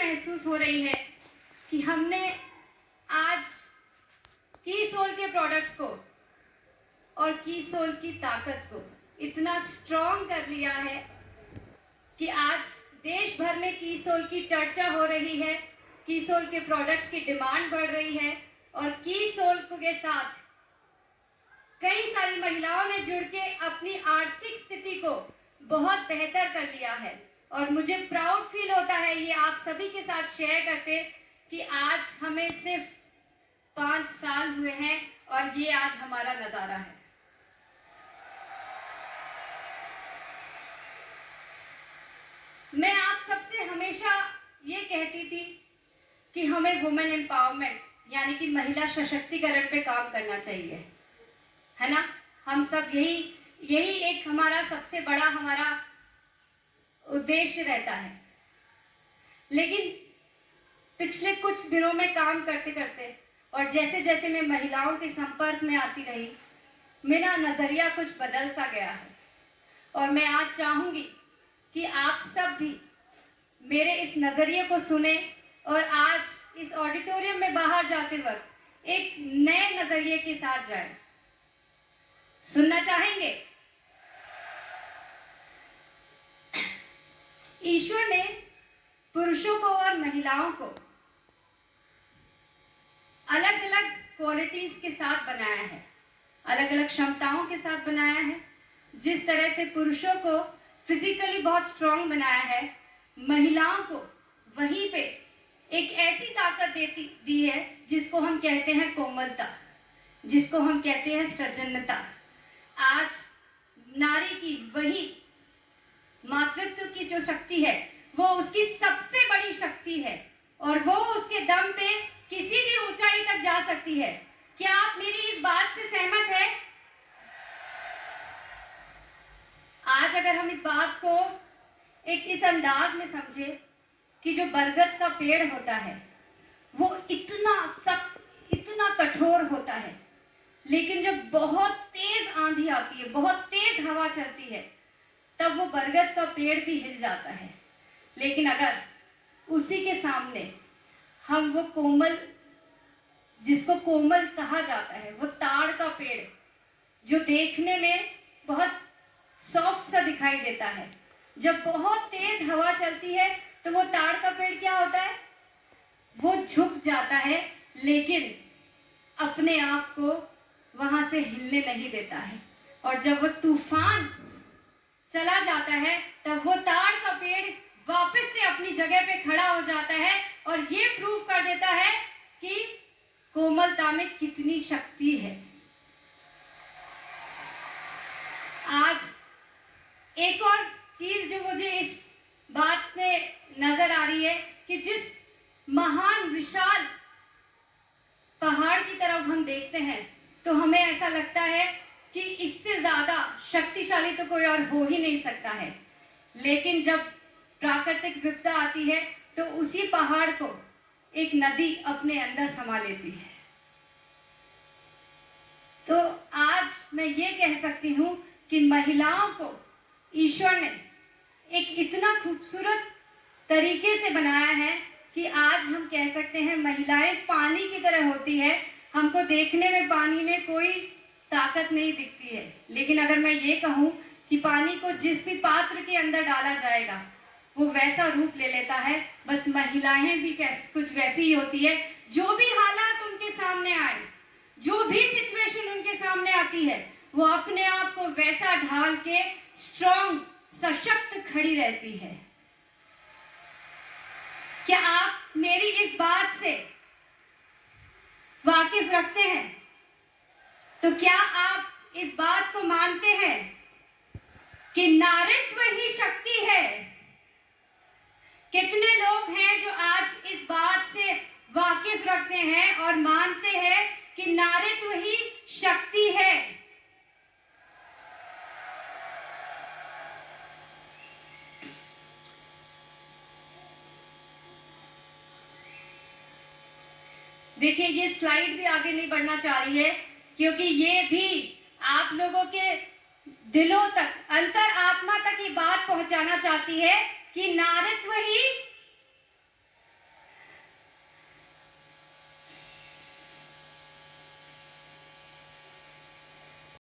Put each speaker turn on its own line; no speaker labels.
महसूस हो रही है कि हमने आज की सोल के प्रोडक्ट्स को और की सोल की ताकत को इतना स्ट्रॉन्ग कर लिया है कि आज देश भर में की सोल की चर्चा हो रही है, की सोल के प्रोडक्ट्स की डिमांड बढ़ रही है और की सोल के साथ कई सारी महिलाओं ने जुड़ के अपनी आर्थिक स्थिति को बहुत बेहतर कर लिया है। और मुझे प्राउड फील होता है ये आप सभी के साथ शेयर करते कि आज हमें सिर्फ 5 साल हुए हैं और ये आज हमारा नजारा है। मैं आप सबसे हमेशा ये कहती थी कि हमें वुमेन एम्पावरमेंट यानी कि महिला सशक्तिकरण पे काम करना चाहिए, है ना। हम सब यही एक हमारा सबसे बड़ा हमारा उद्देश्य रहता है। लेकिन पिछले कुछ दिनों में काम करते करते और जैसे जैसे मैं महिलाओं के संपर्क में आती रही, मेरा नजरिया कुछ बदल सा गया है। और मैं आज चाहूंगी कि आप सब भी मेरे इस नजरिए को सुने और आज इस ऑडिटोरियम में बाहर जाते वक्त एक नए नजरिए के साथ जाएं। सुनना चाहेंगे? ईश्वर ने पुरुषों को और महिलाओं को अलग अलग क्वालिटीज के साथ बनाया है, अलग अलग क्षमताओं के साथ बनाया है। जिस तरह से पुरुषों को फिजिकली बहुत स्ट्रांग बनाया है, महिलाओं को वहीं पे एक ऐसी ताकत दी है जिसको हम कहते हैं कोमलता, जिसको हम कहते हैं सृजनता। आज नारी की वही मातृत्व की जो शक्ति है वो उसकी सबसे बड़ी शक्ति है और वो उसके दम पे किसी भी ऊंचाई तक जा सकती है। क्या आप मेरी इस बात से सहमत हैं? आज अगर हम इस बात को एक इस अंदाज में समझे कि जो बरगद का पेड़ होता है वो इतना सख्त, इतना कठोर होता है, लेकिन जब बहुत तेज आंधी आती है, बहुत तेज हवा चलती है, तब वो बरगद का पेड़ भी हिल जाता है। लेकिन अगर उसी के सामने हम वो कोमल, जिसको कोमल कहा जाता है, वो ताड़ का पेड़ जो देखने में बहुत सॉफ्ट सा दिखाई देता है, जब बहुत तेज हवा चलती है तो वो ताड़ का पेड़ क्या होता है? वो झुक जाता है, लेकिन अपने आप को वहां से हिलने नहीं देता है। और जब वो तूफान चला जाता है तब वो ताड़ का पेड़ वापस से अपनी जगह पे खड़ा हो जाता है और ये प्रूव कर देता है कि कोमलता में कितनी शक्ति है। आज एक और चीज जो मुझे इस बात में नजर आ रही है कि जिस महान विशाल पहाड़ की तरफ हम देखते हैं तो हमें ऐसा लगता है कि इससे ज्यादा शक्तिशाली तो कोई और हो ही नहीं सकता है। लेकिन जब प्राकृतिक विपदा आती है तो उसी पहाड़ को एक नदी अपने अंदर समा लेती है। तो आज मैं ये कह सकती हूँ कि महिलाओं को ईश्वर ने एक इतना खूबसूरत तरीके से बनाया है कि आज हम कह सकते हैं महिलाएं पानी की तरह होती है। हमको देखने में पानी में कोई ताकत नहीं दिखती है, लेकिन अगर मैं ये कहूँ कि पानी को जिस भी पात्र के अंदर डाला जाएगा वो वैसा रूप ले लेता है। बस महिलाएं भी कुछ वैसी ही होती है। जो भी हालात उनके सामने आए, जो भी सिचुएशन उनके सामने आती है, वो अपने आप को वैसा ढाल के स्ट्रॉन्ग, सशक्त खड़ी रहती है। क्या आप मेरी इस बात से वाकिफ रखते हैं? तो क्या आप इस बात को मानते हैं कि नारीत्व ही शक्ति है? कितने लोग हैं जो आज इस बात से वाकिफ रखते हैं और मानते हैं कि नारीत्व ही शक्ति है? देखिए, ये स्लाइड भी आगे नहीं बढ़ना चाह रही है क्योंकि ये भी आप लोगों के दिलों तक, अंतर आत्मा तक ये बात पहुंचाना चाहती है कि नारीत्व ही